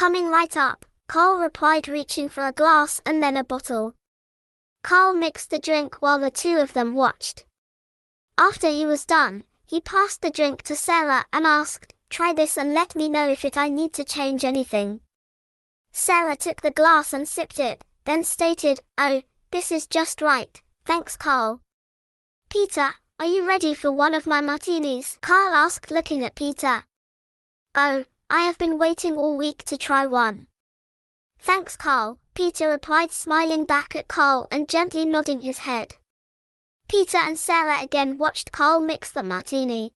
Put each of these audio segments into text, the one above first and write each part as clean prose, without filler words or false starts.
Coming right up, Carl replied, reaching for a glass and then a bottle. Carl mixed the drink while the two of them watched. After he was done, he passed the drink to Sarah and asked, "Try this and let me know if I need to change anything." Sarah took the glass and sipped it, then stated, "Oh, this is just right, thanks Carl." "Peter, are you ready for one of my martinis?" Carl asked, looking at Peter. "Oh, I have been waiting all week to try one." "Thanks Carl," Peter replied, smiling back at Carl and gently nodding his head. Peter and Sarah again watched Carl mix the martini.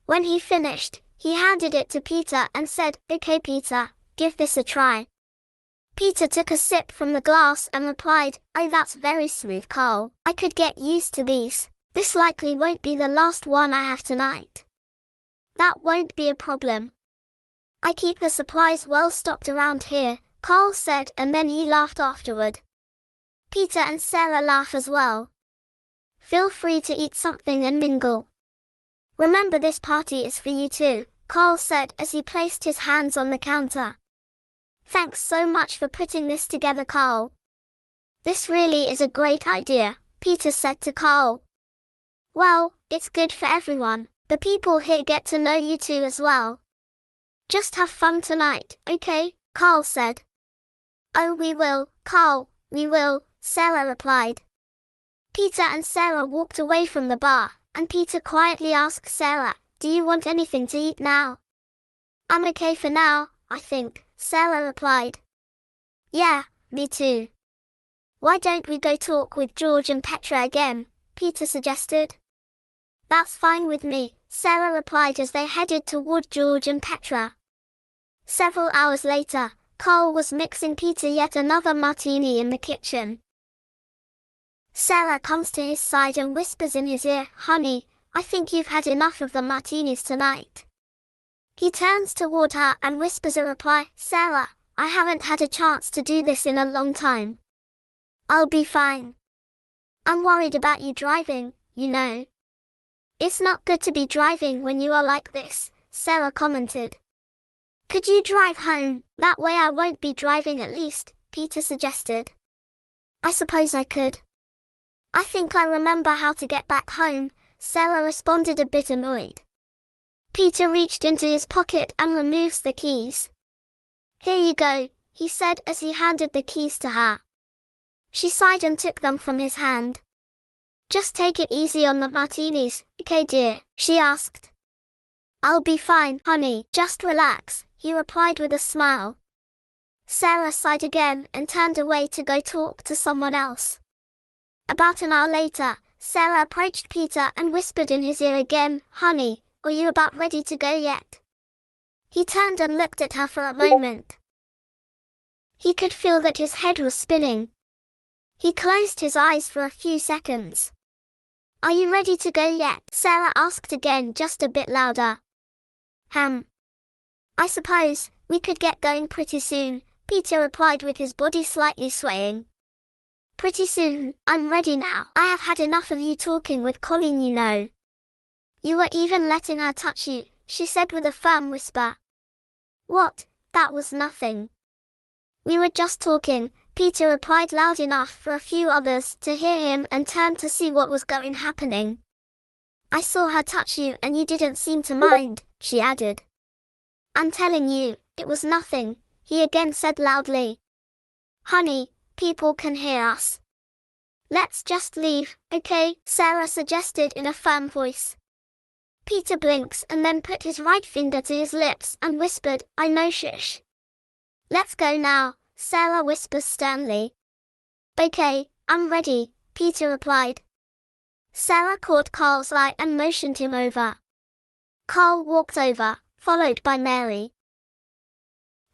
When he finished, he handed it to Peter and said, "Okay Peter, give this a try." Peter took a sip from the glass and replied, "Oh, that's very smooth Carl, I could get used to these. This likely won't be the last one I have tonight." "That won't be a problem. I keep the supplies well stocked around here," Carl said, and then he laughed afterward. Peter and Sarah laughed as well. "Feel free to eat something and mingle. Remember, this party is for you too," Carl said as he placed his hands on the counter. "Thanks so much for putting this together, Carl." "This really is a great idea," Peter said to Carl. "Well, it's good for everyone. The people here get to know you too as well. Just have fun tonight, okay?" Carl said. "Oh, we will, Carl, we will," Sarah replied. Peter and Sarah walked away from the bar, and Peter quietly asked Sarah, "Do you want anything to eat now?" "I'm okay for now, I think," Sarah replied. "Yeah, me too." "Why don't we go talk with George and Petra again?" Peter suggested. "That's fine with me," Sarah replied as they headed toward George and Petra. Several hours later, Carl was mixing Peter yet another martini in the kitchen. Sarah comes to his side and whispers in his ear, "Honey, I think you've had enough of the martinis tonight." He turns toward her and whispers a reply, "Sarah, I haven't had a chance to do this in a long time. I'll be fine. I'm worried about you driving, you know." "It's not good to be driving when you are like this," Sarah commented. "Could you drive home? That way I won't be driving at least," Peter suggested. "I suppose I could. I think I remember how to get back home," Sarah responded, a bit annoyed. Peter reached into his pocket and removes the keys. "Here you go," he said as he handed the keys to her. She sighed and took them from his hand. "Just take it easy on the martinis, okay dear?" she asked. "I'll be fine, honey, just relax," he replied with a smile. Sarah sighed again and turned away to go talk to someone else. About an hour later, Sarah approached Peter and whispered in his ear again, "Honey, are you about ready to go yet?" He turned and looked at her for a moment. He could feel that his head was spinning. He closed his eyes for a few seconds. "Are you ready to go yet?" Sarah asked again, just a bit louder. "I suppose we could get going pretty soon," Peter replied with his body slightly swaying. "Pretty soon, I'm ready now. I have had enough of you talking with Colleen, you know." "You were even letting her touch you," she said with a firm whisper. "What? That was nothing." "We were just talking," Peter replied loud enough for a few others to hear him and turned to see what was happening. "I saw her touch you and you didn't seem to mind," she added. "I'm telling you, it was nothing," he again said loudly. "Honey, people can hear us. Let's just leave, okay?" Sarah suggested in a firm voice. Peter blinks and then put his right finger to his lips and whispered, "I know, shush." "Let's go now," Sarah whispers sternly. "Okay, I'm ready," Peter replied. Sarah caught Carl's eye and motioned him over. Carl walked over, followed by Mary.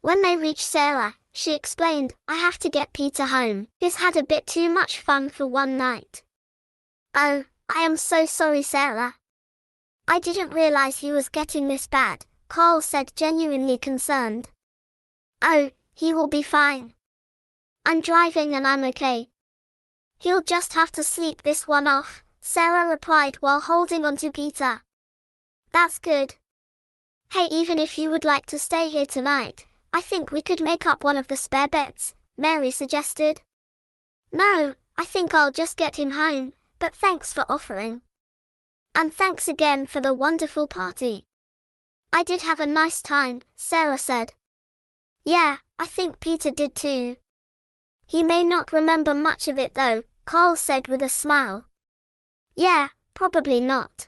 When they reached Sarah, she explained, "I have to get Peter home. He's had a bit too much fun for one night." "Oh, I am so sorry, Sarah. I didn't realize he was getting this bad," Carl said, genuinely concerned. "Oh, he will be fine. I'm driving and I'm okay. He'll just have to sleep this one off," Sarah replied while holding on to Peter. "That's good. Hey, even if you would like to stay here tonight, I think we could make up one of the spare beds, Mary suggested. No, I think I'll just get him home, but thanks for offering. And thanks again for the wonderful party. I did have a nice time, Sarah said. Yeah, I think Peter did too. He may not remember much of it though, Carl said with a smile. Yeah, probably not.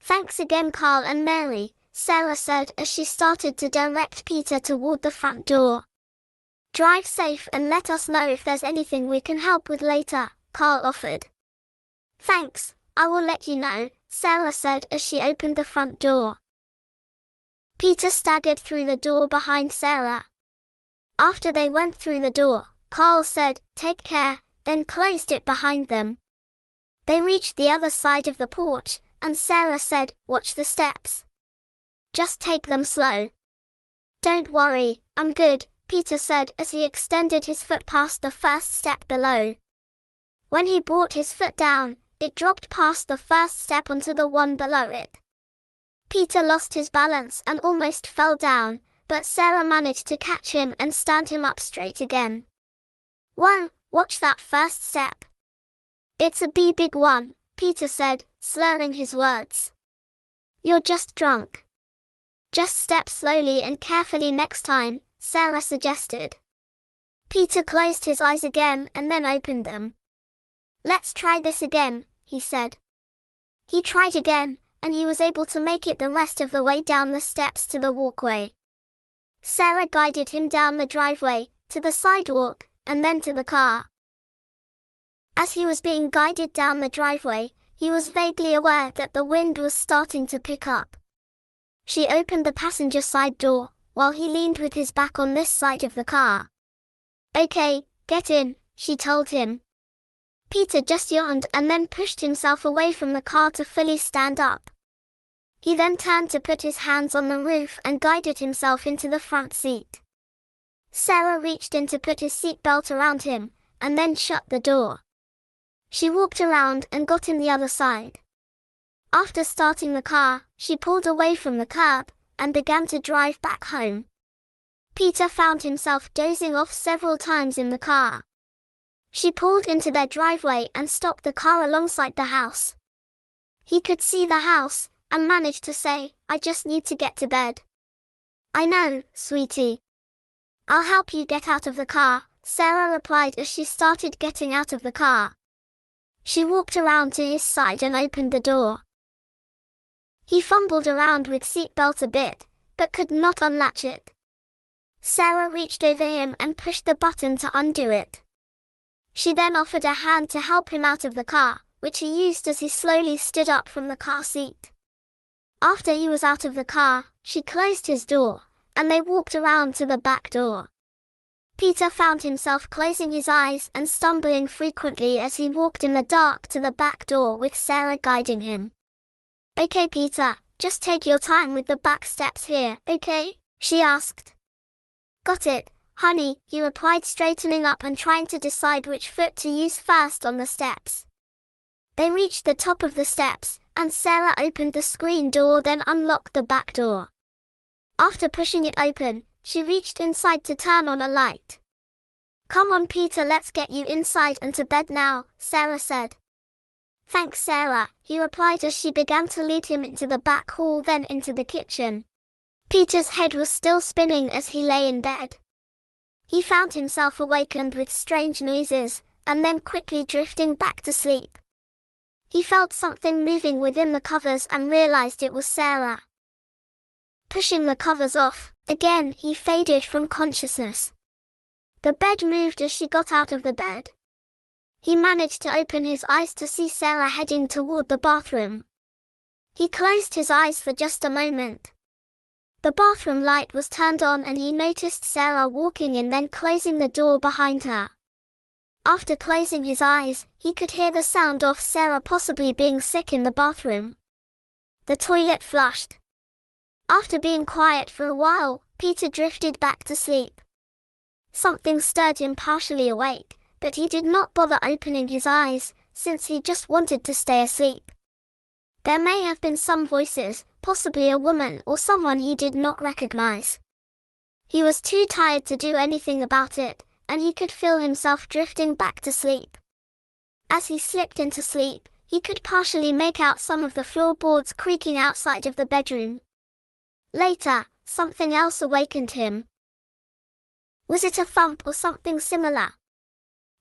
Thanks again, Carl and Mary, Sarah said as she started to direct Peter toward the front door. Drive safe and let us know if there's anything we can help with later, Carl offered. Thanks, I will let you know, Sarah said as she opened the front door. Peter staggered through the door behind Sarah. After they went through the door, Carl said, "Take care," then closed it behind them. They reached the other side of the porch, and Sarah said, "Watch the steps. Just take them slow." "Don't worry, I'm good," Peter said as he extended his foot past the first step below. When he brought his foot down, it dropped past the first step onto the one below it. Peter lost his balance and almost fell down, but Sarah managed to catch him and stand him up straight again. "Whoa, watch that first step. It's a big one," Peter said, slurring his words. "You're just drunk. Just step slowly and carefully next time," Sarah suggested. Peter closed his eyes again and then opened them. "Let's try this again," he said. He tried again, and he was able to make it the rest of the way down the steps to the walkway. Sarah guided him down the driveway, to the sidewalk, and then to the car. As he was being guided down the driveway, he was vaguely aware that the wind was starting to pick up. She opened the passenger side door, while he leaned with his back on this side of the car. "Okay, get in," she told him. Peter just yawned and then pushed himself away from the car to fully stand up. He then turned to put his hands on the roof and guided himself into the front seat. Sarah reached in to put his seatbelt around him, and then shut the door. She walked around and got in the other side. After starting the car, she pulled away from the curb, and began to drive back home. Peter found himself dozing off several times in the car. She pulled into their driveway and stopped the car alongside the house. He could see the house, and managed to say, "I just need to get to bed." "I know, sweetie. I'll help you get out of the car," Sarah replied as she started getting out of the car. She walked around to his side and opened the door. He fumbled around with seatbelt a bit, but could not unlatch it. Sarah reached over him and pushed the button to undo it. She then offered a hand to help him out of the car, which he used as he slowly stood up from the car seat. After he was out of the car, she closed his door, and they walked around to the back door. Peter found himself closing his eyes and stumbling frequently as he walked in the dark to the back door with Sarah guiding him. "Okay, Peter, just take your time with the back steps here, okay?" she asked. "Got it, honey," he replied, straightening up and trying to decide which foot to use first on the steps. They reached the top of the steps, and Sarah opened the screen door, then unlocked the back door. After pushing it open, she reached inside to turn on a light. "Come on, Peter, let's get you inside and to bed now," Sarah said. "Thanks, Sarah," he replied as she began to lead him into the back hall, then into the kitchen. Peter's head was still spinning as he lay in bed. He found himself awakened with strange noises, and then quickly drifting back to sleep. He felt something moving within the covers and realized it was Sarah. Pushing the covers off, again he faded from consciousness. The bed moved as she got out of the bed. He managed to open his eyes to see Sarah heading toward the bathroom. He closed his eyes for just a moment. The bathroom light was turned on and he noticed Sarah walking in, then closing the door behind her. After closing his eyes, he could hear the sound of Sarah possibly being sick in the bathroom. The toilet flushed. After being quiet for a while, Peter drifted back to sleep. Something stirred him partially awake, but he did not bother opening his eyes, since he just wanted to stay asleep. There may have been some voices, possibly a woman or someone he did not recognize. He was too tired to do anything about it, and he could feel himself drifting back to sleep. As he slipped into sleep, he could partially make out some of the floorboards creaking outside of the bedroom. Later, something else awakened him. Was it a thump or something similar?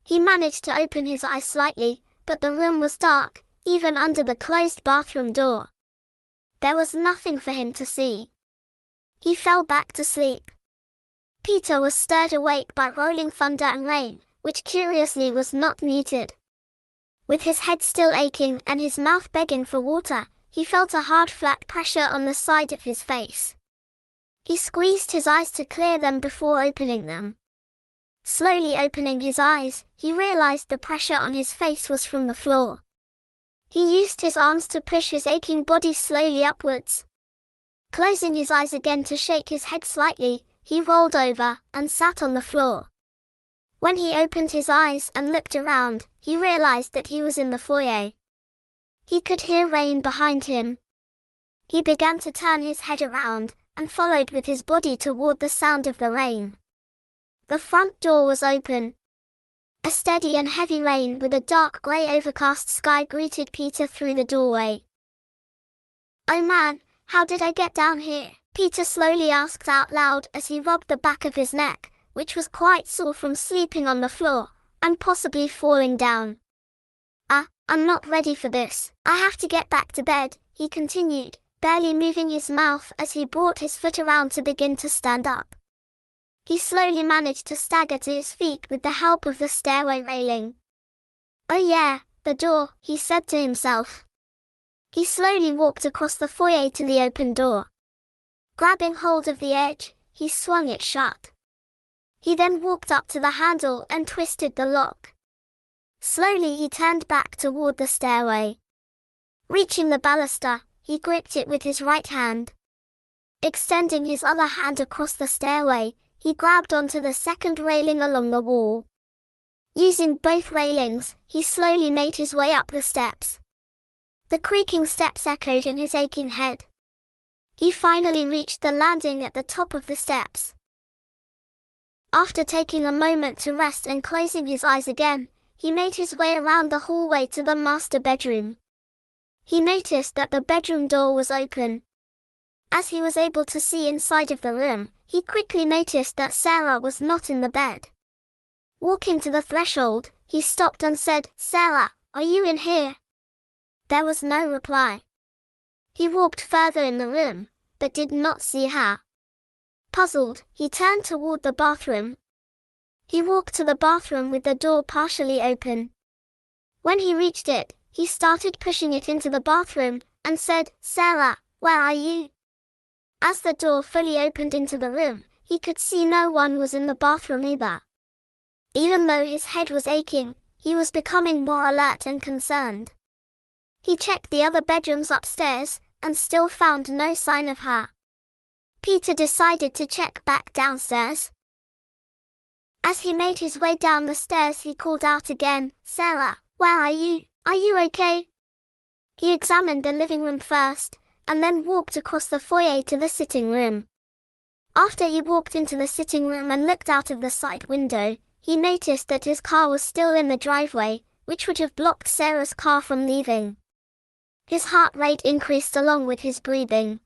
He managed to open his eyes slightly, but the room was dark, even under the closed bathroom door. There was nothing for him to see. He fell back to sleep. Peter was stirred awake by rolling thunder and rain, which curiously was not muted. With his head still aching and his mouth begging for water, he felt a hard flat pressure on the side of his face. He squeezed his eyes to clear them before opening them. Slowly opening his eyes, he realized the pressure on his face was from the floor. He used his arms to push his aching body slowly upwards. Closing his eyes again to shake his head slightly, he rolled over and sat on the floor. When he opened his eyes and looked around, he realized that he was in the foyer. He could hear rain behind him. He began to turn his head around and followed with his body toward the sound of the rain. The front door was open. A steady and heavy rain with a dark grey overcast sky greeted Peter through the doorway. "Oh man, how did I get down here?" Peter slowly asked out loud as he rubbed the back of his neck, which was quite sore from sleeping on the floor, and possibly falling down. I'm not ready for this. I have to get back to bed," he continued, barely moving his mouth as he brought his foot around to begin to stand up. He slowly managed to stagger to his feet with the help of the stairway railing. "Oh yeah, the door," he said to himself. He slowly walked across the foyer to the open door. Grabbing hold of the edge, he swung it shut. He then walked up to the handle and twisted the lock. Slowly he turned back toward the stairway. Reaching the baluster, he gripped it with his right hand. Extending his other hand across the stairway, he grabbed onto the second railing along the wall. Using both railings, he slowly made his way up the steps. The creaking steps echoed in his aching head. He finally reached the landing at the top of the steps. After taking a moment to rest and closing his eyes again, he made his way around the hallway to the master bedroom. He noticed that the bedroom door was open. As he was able to see inside of the room, he quickly noticed that Sarah was not in the bed. Walking to the threshold, he stopped and said, "Sarah, are you in here?" There was no reply. He walked further in the room, but did not see her. Puzzled, he turned toward the bathroom. He walked to the bathroom with the door partially open. When he reached it, he started pushing it into the bathroom and said, "Sarah, where are you?" As the door fully opened into the room, he could see no one was in the bathroom either. Even though his head was aching, he was becoming more alert and concerned. He checked the other bedrooms upstairs and still found no sign of her. Peter decided to check back downstairs. As he made his way down the stairs, he called out again, "Sarah, where are you? Are you okay?" He examined the living room first, and then walked across the foyer to the sitting room. After he walked into the sitting room and looked out of the side window, he noticed that his car was still in the driveway, which would have blocked Sarah's car from leaving. His heart rate increased along with his breathing.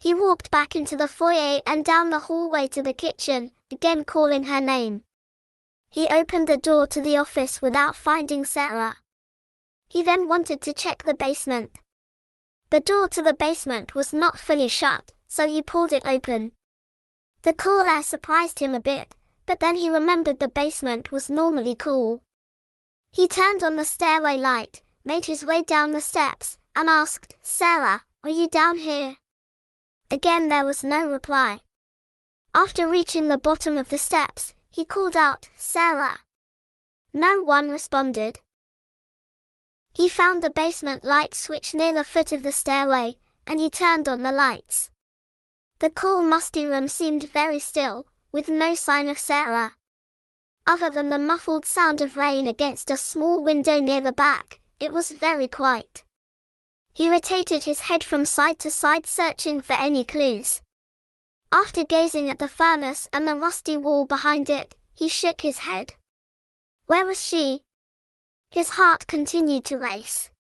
He walked back into the foyer and down the hallway to the kitchen, again calling her name. He opened the door to the office without finding Sarah. He then wanted to check the basement. The door to the basement was not fully shut, so he pulled it open. The cool air surprised him a bit, but then he remembered the basement was normally cool. He turned on the stairway light, made his way down the steps, and asked, "Sarah, are you down here?" Again there was no reply. After reaching the bottom of the steps, he called out, "Sarah." No one responded. He found the basement light switch near the foot of the stairway, and he turned on the lights. The cool, musty room seemed very still, with no sign of Sarah. Other than the muffled sound of rain against a small window near the back, it was very quiet. He rotated his head from side to side, searching for any clues. After gazing at the furnace and the rusty wall behind it, he shook his head. Where was she? His heart continued to race.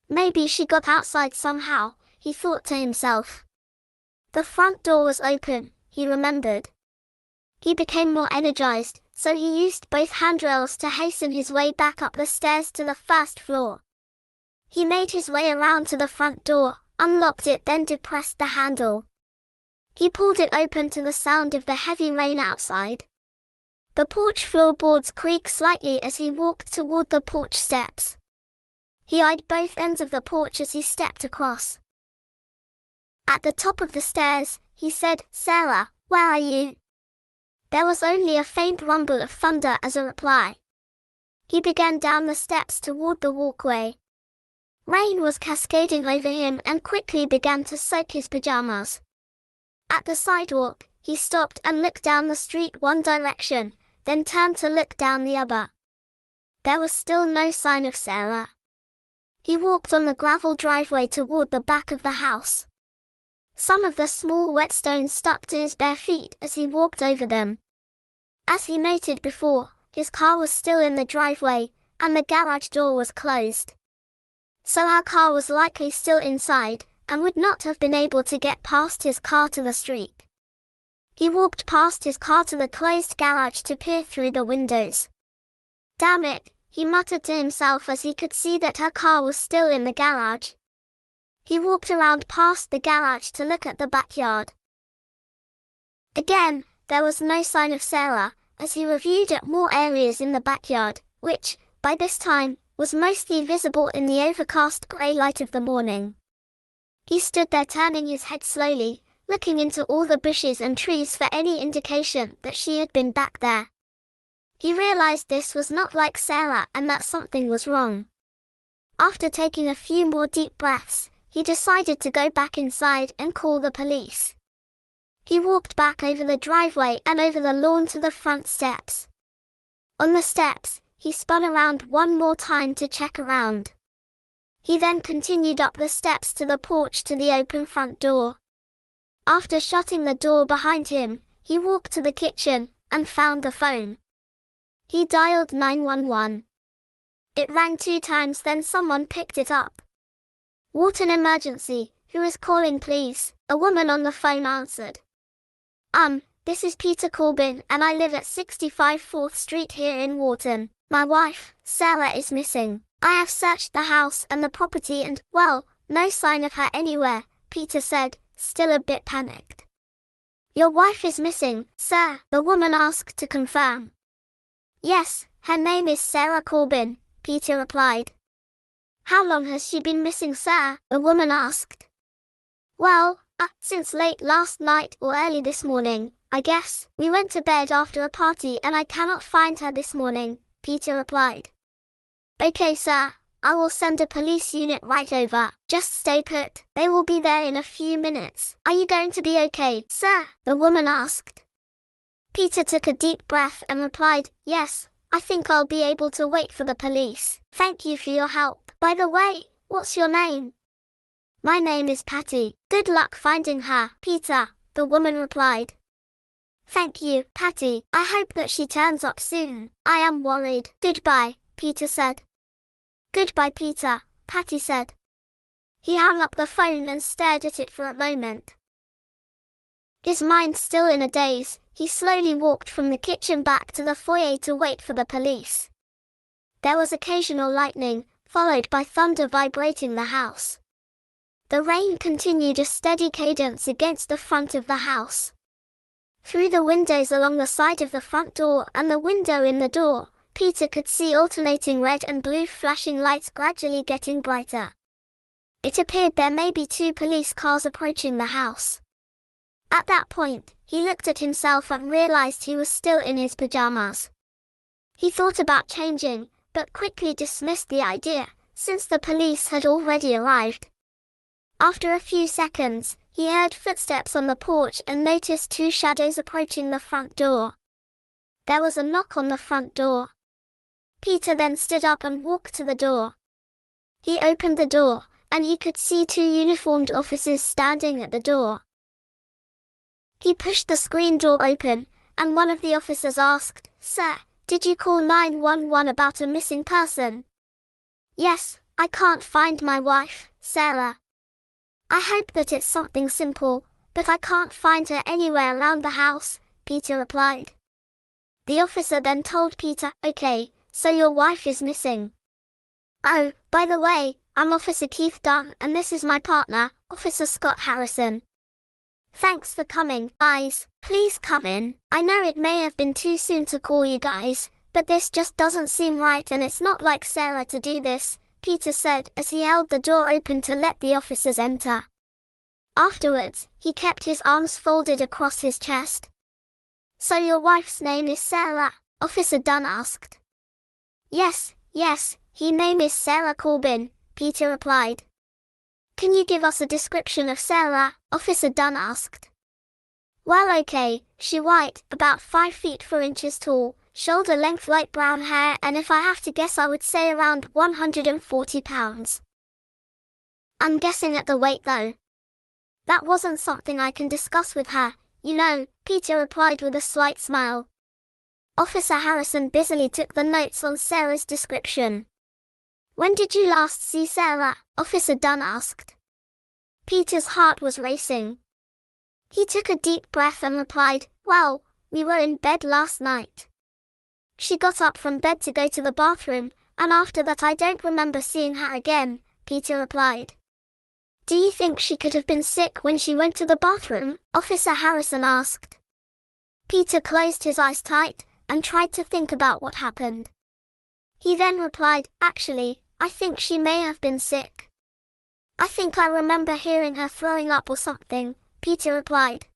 Maybe she got outside somehow, he thought to himself. The front door was open, he remembered. He became more energized, so he used both handrails to hasten his way back up the stairs to the first floor. He made his way around to the front door, unlocked it, then depressed the handle. He pulled it open to the sound of the heavy rain outside. The porch floorboards creaked slightly as he walked toward the porch steps. He eyed both ends of the porch as he stepped across. At the top of the stairs, he said, "Sarah, where are you?" There was only a faint rumble of thunder as a reply. He began down the steps toward the walkway. Rain was cascading over him and quickly began to soak his pajamas. At the sidewalk, he stopped and looked down the street one direction, then turned to look down the other. There was still no sign of Sarah. He walked on the gravel driveway toward the back of the house. Some of the small wet stones stuck to his bare feet as he walked over them. As he noted before, his car was still in the driveway, and the garage door was closed. So our car was likely still inside, and would not have been able to get past his car to the street. He walked past his car to the closed garage to peer through the windows. Damn it, he muttered to himself as he could see that her car was still in the garage. He walked around past the garage to look at the backyard. Again, there was no sign of Sarah, as he reviewed at more areas in the backyard, which, by this time, was mostly visible in the overcast grey light of the morning. He stood there turning his head slowly, looking into all the bushes and trees for any indication that she had been back there. He realized this was not like Sarah and that something was wrong. After taking a few more deep breaths, he decided to go back inside and call the police. He walked back over the driveway and over the lawn to the front steps. On the steps, he spun around one more time to check around. He then continued up the steps to the porch to the open front door. After shutting the door behind him, he walked to the kitchen and found the phone. He dialed 911. It rang 2 times, then someone picked it up. "What an emergency, who is calling please?" a woman on the phone answered. This is Peter Corbin and I live at 65 4th Street here in Wharton. My wife, Sarah, is missing. I have searched the house and the property and, well, no sign of her anywhere, Peter said, still a bit panicked. "Your wife is missing, sir?" the woman asked to confirm. "Yes, her name is Sarah Corbin," Peter replied. "How long has she been missing, sir?" the woman asked. "Well, since late last night or early this morning, I guess. We went to bed after a party and I cannot find her this morning," Peter replied. "Okay, sir. I will send a police unit right over. Just stay put. They will be there in a few minutes." "Are you going to be okay, sir?" the woman asked. Peter took a deep breath and replied, "Yes, I think I'll be able to wait for the police. Thank you for your help. By the way, what's your name?" "My name is Patty. Good luck finding her, Peter," the woman replied. "Thank you, Patty. I hope that she turns up soon. I am worried." "Goodbye," Peter said. "Goodbye, Peter," Patty said. He hung up the phone and stared at it for a moment. His mind still in a daze, he slowly walked from the kitchen back to the foyer to wait for the police. There was occasional lightning, followed by thunder vibrating the house. The rain continued a steady cadence against the front of the house. Through the windows along the side of the front door and the window in the door, Peter could see alternating red and blue flashing lights gradually getting brighter. It appeared there may be 2 police cars approaching the house. At that point, he looked at himself and realized he was still in his pajamas. He thought about changing, but quickly dismissed the idea, since the police had already arrived. After a few seconds, he heard footsteps on the porch and noticed 2 shadows approaching the front door. There was a knock on the front door. Peter then stood up and walked to the door. He opened the door, and he could see 2 uniformed officers standing at the door. He pushed the screen door open, and one of the officers asked, "Sir, did you call 911 about a missing person?" "Yes, I can't find my wife, Sarah. I hope that it's something simple, but I can't find her anywhere around the house," Peter replied. The officer then told Peter, "Okay, so your wife is missing. Oh, by the way, I'm Officer Keith Dunn and this is my partner, Officer Scott Harrison. Thanks for coming, guys. Please come in. I know it may have been too soon to call you guys, but this just doesn't seem right and it's not like Sarah to do this," Peter said as he held the door open to let the officers enter. Afterwards, he kept his arms folded across his chest. "So your wife's name is Sarah?" Officer Dunn asked. Yes, her name is Sarah Corbin," Peter replied. "Can you give us a description of Sarah?" Officer Dunn asked. "Well, okay, she's white, about 5 feet 4 inches tall, shoulder-length light brown hair, and if I have to guess I would say around 140 pounds. I'm guessing at the weight though. That wasn't something I can discuss with her, you know," Peter replied with a slight smile. Officer Harrison busily took the notes on Sarah's description. "When did you last see Sarah?" Officer Dunn asked. Peter's heart was racing. He took a deep breath and replied, "Well, we were in bed last night. She got up from bed to go to the bathroom, and after that I don't remember seeing her again," Peter replied. "Do you think she could have been sick when she went to the bathroom?" Officer Harrison asked. Peter closed his eyes tight and tried to think about what happened. He then replied, "Actually, I think she may have been sick. I think I remember hearing her throwing up or something," Peter replied.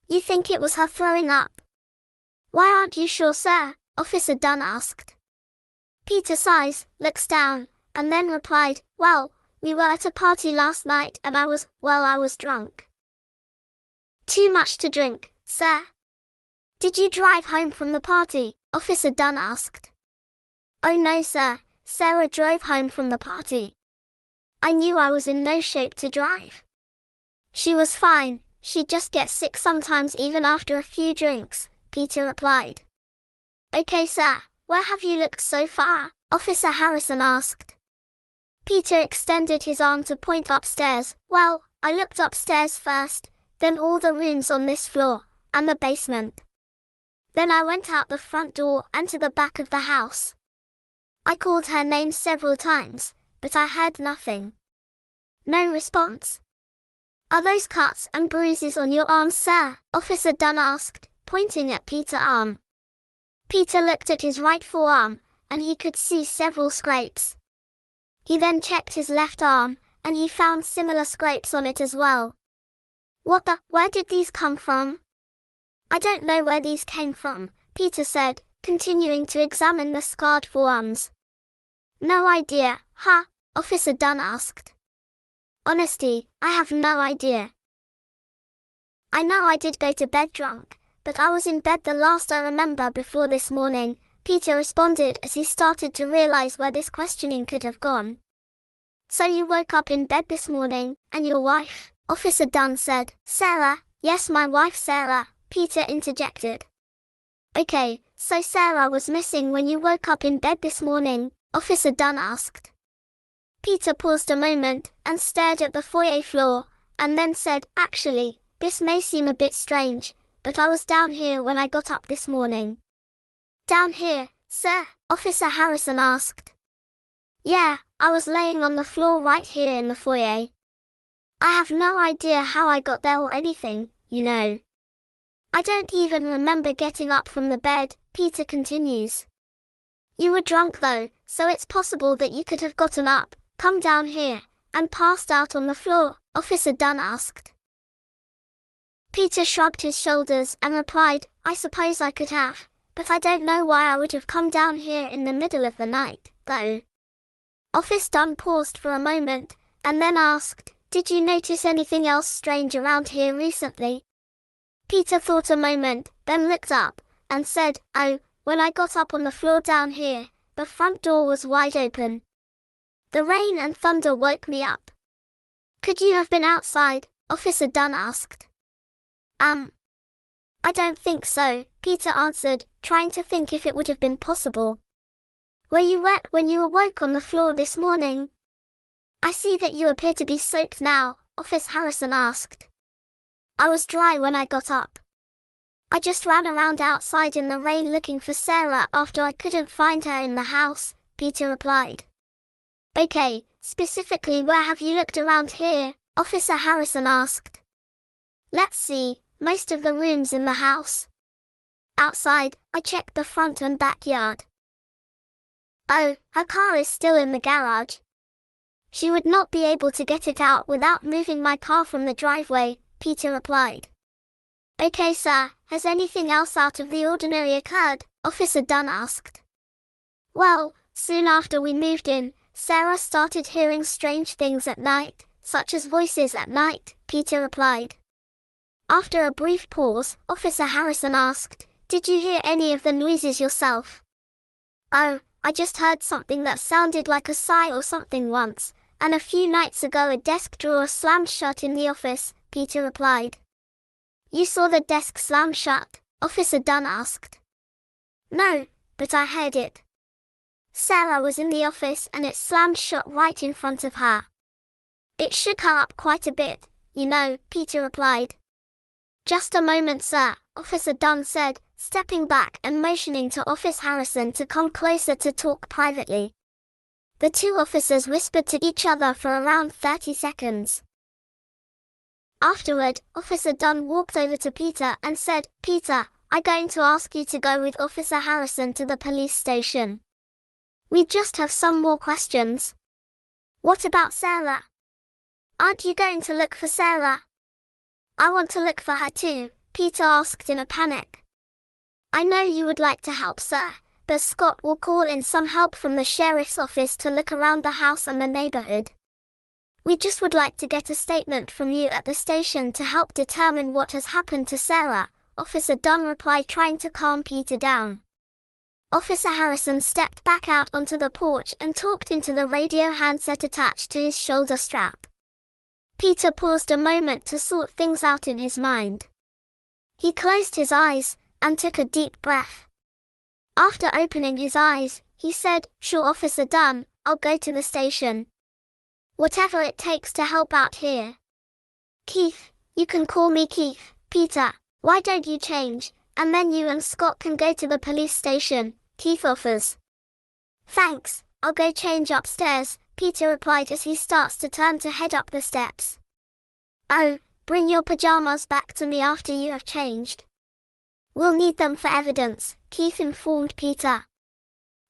"You think it was her throwing up? Why aren't you sure, sir?" Officer Dunn asked. Peter sighs, looks down, and then replied, "Well, we were at a party last night and I was drunk." "Too much to drink, sir?" "Did you drive home from the party?" Officer Dunn asked. "Oh no, sir, Sarah drove home from the party. I knew I was in no shape to drive. She was fine, she'd just get sick sometimes even after a few drinks," Peter replied. "Okay, sir, where have you looked so far?" Officer Harrison asked. Peter extended his arm to point upstairs. "Well, I looked upstairs first, then all the rooms on this floor, and the basement. Then I went out the front door and to the back of the house. I called her name several times, but I heard nothing. No response." "Are those cuts and bruises on your arms, sir?" Officer Dunn asked, pointing at Peter's arm. Peter looked at his right forearm, and he could see several scrapes. He then checked his left arm, and he found similar scrapes on it as well. Where did these come from?" "I don't know where these came from," Peter said, continuing to examine the scarred forearms. "No idea, huh?" Officer Dunn asked. "Honesty, I have no idea. I know I did go to bed drunk, but I was in bed the last I remember before this morning," Peter responded as he started to realize where this questioning could have gone. "So you woke up in bed this morning, and your wife?" Officer Dunn said. "Sarah, yes, my wife Sarah," Peter interjected. "Okay, so Sarah was missing when you woke up in bed this morning?" Officer Dunn asked. Peter paused a moment and stared at the foyer floor, and then said, "Actually, this may seem a bit strange, but I was down here when I got up this morning." "Down here, sir?" Officer Harrison asked. "Yeah, I was laying on the floor right here in the foyer. I have no idea how I got there or anything, you know. I don't even remember getting up from the bed," Peter continues. "You were drunk though, so it's possible that you could have gotten up, come down here, and passed out on the floor," Officer Dunn asked. Peter shrugged his shoulders and replied, "I suppose I could have, but I don't know why I would have come down here in the middle of the night, though." Officer Dunn paused for a moment, and then asked, "Did you notice anything else strange around here recently?" Peter thought a moment, then looked up, and said, "Oh, when I got up on the floor down here, the front door was wide open. The rain and thunder woke me up." "Could you have been outside?" Officer Dunn asked. I don't think so, Peter answered, trying to think if it would have been possible. Were you wet when you awoke on the floor this morning? I see that you appear to be soaked now, Officer Harrison asked. I was dry when I got up. I just ran around outside in the rain looking for Sarah after I couldn't find her in the house, Peter replied. Okay, specifically where have you looked around here? Officer Harrison asked. Let's see, most of the rooms in the house. Outside, I checked the front and backyard. Oh, her car is still in the garage. She would not be able to get it out without moving my car from the driveway, Peter replied. Okay, sir, has anything else out of the ordinary occurred? Officer Dunn asked. Well, soon after we moved in, Sarah started hearing strange things at night, such as voices at night, Peter replied. After a brief pause, Officer Harrison asked, Did you hear any of the noises yourself? Oh, I just heard something that sounded like a sigh or something once, and a few nights ago a desk drawer slammed shut in the office, Peter replied. You saw the desk slam shut? Officer Dunn asked. No, but I heard it. Sarah was in the office and it slammed shut right in front of her. It shook her up quite a bit, you know, Peter replied. Just a moment, sir, Officer Dunn said, stepping back and motioning to Officer Harrison to come closer to talk privately. The two officers whispered to each other for around 30 seconds. Afterward, Officer Dunn walked over to Peter and said, Peter, I'm going to ask you to go with Officer Harrison to the police station. We just have some more questions. What about Sarah? Aren't you going to look for Sarah? I want to look for her too, Peter asked in a panic. I know you would like to help, sir, but Scott will call in some help from the sheriff's office to look around the house and the neighborhood. We just would like to get a statement from you at the station to help determine what has happened to Sarah, Officer Dunn replied, trying to calm Peter down. Officer Harrison stepped back out onto the porch and talked into the radio handset attached to his shoulder strap. Peter paused a moment to sort things out in his mind. He closed his eyes and took a deep breath. After opening his eyes, he said, Sure, Officer Dunn, I'll go to the station. Whatever it takes to help out here. Keith, you can call me Keith. Peter, why don't you change, and then you and Scott can go to the police station, Keith offers. Thanks, I'll go change upstairs, Peter replied as he starts to turn to head up the steps. Oh, bring your pajamas back to me after you have changed. We'll need them for evidence, Keith informed Peter.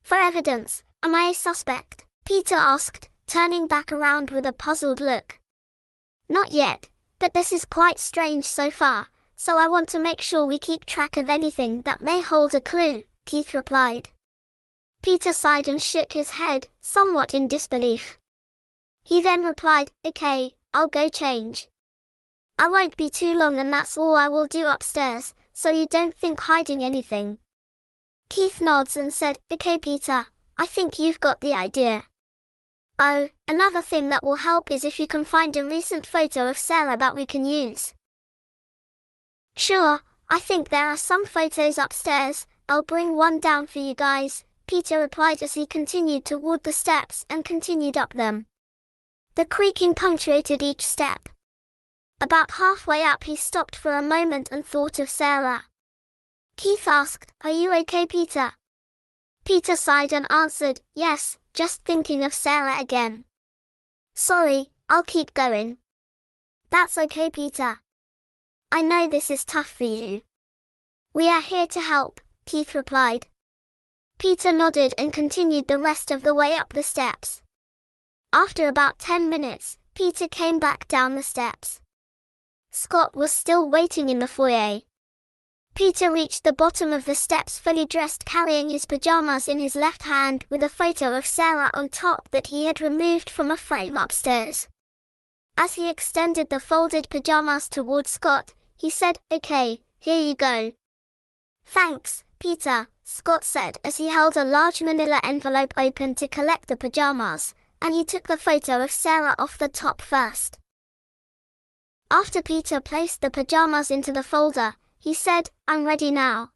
For evidence, am I a suspect? Peter asked, turning back around with a puzzled look. Not yet, but this is quite strange so far, so I want to make sure we keep track of anything that may hold a clue, Keith replied. Peter sighed and shook his head, somewhat in disbelief. He then replied, Okay, I'll go change. I won't be too long and that's all I will do upstairs, so you don't think hiding anything. Keith nods and said, Okay, Peter, I think you've got the idea. Oh, another thing that will help is if you can find a recent photo of Sarah that we can use. Sure, I think there are some photos upstairs, I'll bring one down for you guys, Peter replied as he continued toward the steps and continued up them. The creaking punctuated each step. About halfway up he stopped for a moment and thought of Sarah. Keith asked, Are you okay, Peter? Peter sighed and answered, Yes, just thinking of Sarah again. Sorry, I'll keep going. That's okay, Peter. I know this is tough for you. We are here to help, Keith replied. Peter nodded and continued the rest of the way up the steps. After about 10 minutes, Peter came back down the steps. Scott was still waiting in the foyer. Peter reached the bottom of the steps fully dressed, carrying his pajamas in his left hand with a photo of Sarah on top that he had removed from a frame upstairs. As he extended the folded pajamas toward Scott, he said, Okay, here you go. Thanks, Peter, Scott said as he held a large manila envelope open to collect the pajamas, and he took the photo of Sarah off the top first. After Peter placed the pajamas into the folder, He said, I'm ready now.